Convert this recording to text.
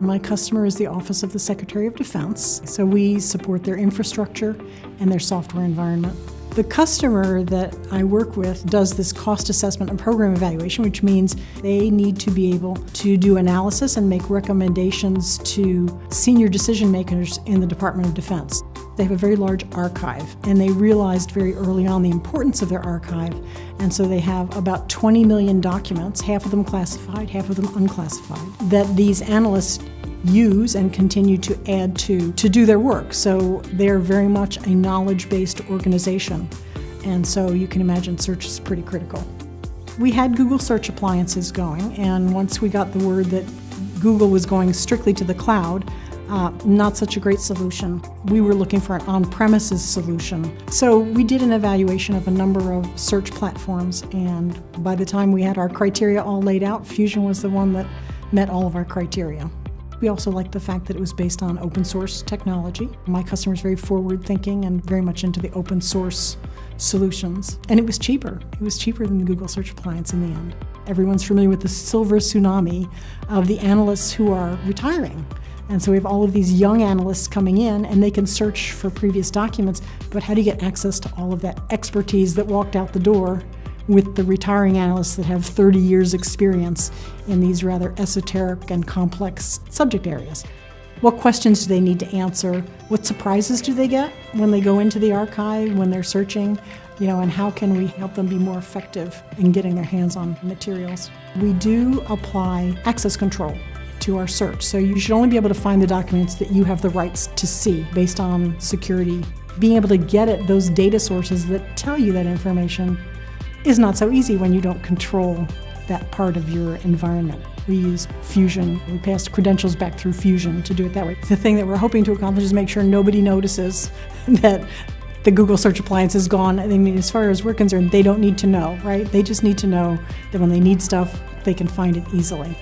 My customer is the Office of the Secretary of Defense, so we support their infrastructure and their software environment. The customer that I work with does this cost assessment and program evaluation, which means they need to be able to do analysis and make recommendations to senior decision makers in the Department of Defense. They have a very large archive, and they realized very early on the importance of their archive, and so they have about 20 million documents, half of them classified, half of them unclassified, that these analysts use and continue to add to do their work. So they're very much a knowledge-based organization, and so you can imagine search is pretty critical. We had Google Search Appliances going, and once we got the word that Google was going strictly to the cloud, not such a great solution. We were looking for an on-premises solution. So we did an evaluation of a number of search platforms, and by the time we had our criteria all laid out, Fusion was the one that met all of our criteria. We also liked the fact that it was based on open source technology. My customer is very forward-thinking and very much into the open source solutions. And it was cheaper. It was cheaper than the Google Search Appliance in the end. Everyone's familiar with the silver tsunami of the analysts who are retiring. And so we have all of these young analysts coming in, and they can search for previous documents, but how do you get access to all of that expertise that walked out the door with the retiring analysts that have 30 years experience in these rather esoteric and complex subject areas? What questions do they need to answer? What surprises do they get when they go into the archive, when they're searching? And how can we help them be more effective in getting their hands on materials? We do apply access control to our search. So you should only be able to find the documents that you have the rights to see based on security. Being able to get at those data sources that tell you that information is not so easy when you don't control that part of your environment. We use Fusion. We passed credentials back through Fusion to do it that way. The thing that we're hoping to accomplish is make sure nobody notices that the Google Search Appliance is gone. I mean, as far as we're concerned, they don't need to know, right? They just need to know that when they need stuff, they can find it easily.